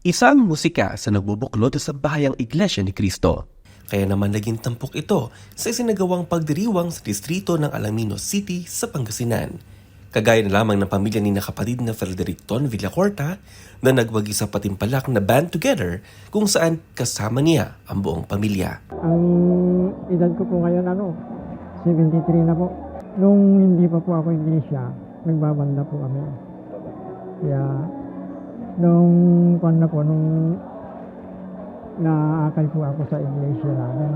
Isang musika sa nagbubuklod sa bahayang Iglesia ni Cristo. Kaya naman naging tampok ito sa isinagawang pagdiriwang sa distrito ng Alaminos City sa Pangasinan. Kagaya na lamang ng pamilya ni nakapatid na Fredericton Villacorta na nagwagi sa patimpalak na Band Together kung saan kasama niya ang buong pamilya. Ang edad ko po ngayon 73 na po. Nung hindi pa po ako iglesia, nagbabanda po kami. Kaya nung naakay po ako sa iglesia namin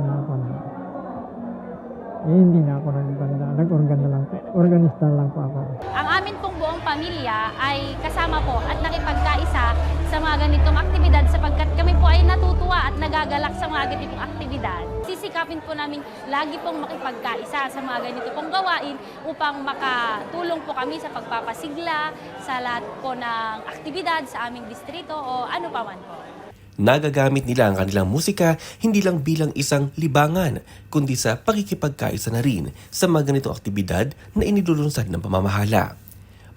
hindi na ako nagbanda. Nag-organ na lang po. Organista lang po ako. Ang amin pong buong pamilya ay kasama po at nakipagkaisa sa mga ganitong aktibidad sapagkat kami po ay natutuwa at nagagalak sa mga ganitong aktibidad. Sisikapin po namin lagi pong makipagkaisa sa mga ganito pong gawain upang makatulong po kami sa pagpapasigla sa lahat po ng aktibidad sa aming distrito o ano pa man po. Nagagamit nila ang kanilang musika hindi lang bilang isang libangan, kundi sa pakikipagkaisa na rin sa mga ganitong aktibidad na inilulunsad ng pamamahala.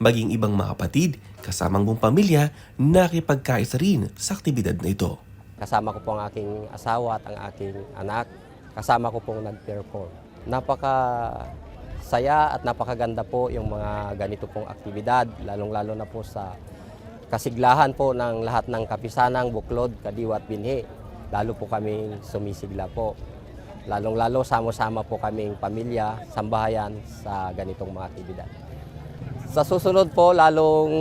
Maging ibang mga kapatid, kasamang buong pamilya, nakipagkaisa rin sa aktibidad na ito. Kasama ko po ang aking asawa at ang aking anak. Kasama ko pong nag-perform. Napaka-saya at napakaganda po yung mga ganito pong aktibidad, lalong-lalo na po sa kasiglahan po ng lahat ng kapisanang, buklod, kadiwa at binhi. Lalo po kaming sumisigla po. Lalong-lalo sama-sama po kaming pamilya, sambahayan sa ganitong mga aktibidad. Sa susunod po, lalong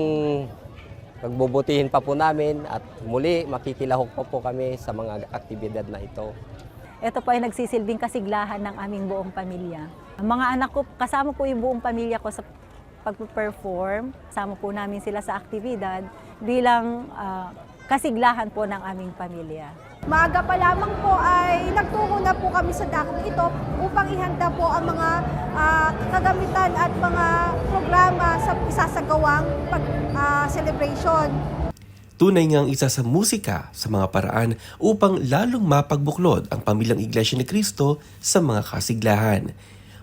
pagbubutihin pa po namin at muli makikilahok po kami sa mga aktibidad na ito. Ito po ay nagsisilbing kasiglahan ng aming buong pamilya. Ang mga anak ko, kasama po yung buong pamilya ko sa pag-perform. Kasama po namin sila sa aktibidad bilang kasiglahan po ng aming pamilya. Maaga pa lamang po ay nagtungo na po kami sa dakong ito upang ihanda po ang mga kagamitan at mga programa sa isasagawang celebration. Tunay ngang isa sa musika sa mga paraan upang lalong mapagbuklod ang pamilyang Iglesia ni Cristo sa mga kasiglahan.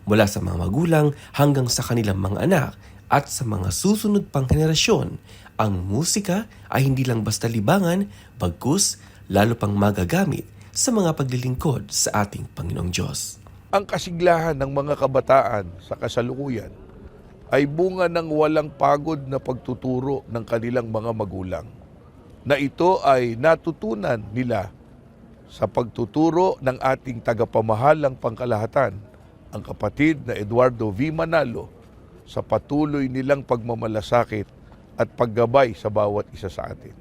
Mula sa mga magulang hanggang sa kanilang mga anak at sa mga susunod pang henerasyon, ang musika ay hindi lang basta libangan, bagkus lalo pang magagamit sa mga paglilingkod sa ating Panginoong Diyos. Ang kasiglahan ng mga kabataan sa kasalukuyan ay bunga ng walang pagod na pagtuturo ng kanilang mga magulang, na ito ay natutunan nila sa pagtuturo ng ating tagapamahalang pangkalahatan, ang kapatid na Eduardo V. Manalo, sa patuloy nilang pagmamalasakit at paggabay sa bawat isa sa atin.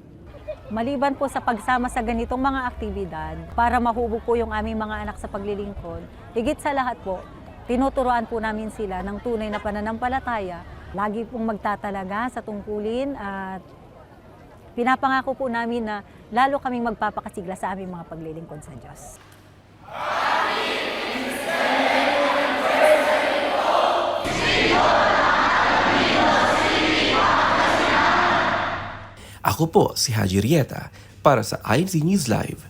Maliban po sa pagsama sa ganitong mga aktibidad para mahubog po yung aming mga anak sa paglilingkod, higit sa lahat po, tinuturuan po namin sila ng tunay na pananampalataya, lagi pong magtatalaga sa tungkulin at pinapangako po namin na lalo kaming magpapakasigla sa aming mga paglilingkod sa Diyos. Ako po si Haji Rieta para sa INC News Live.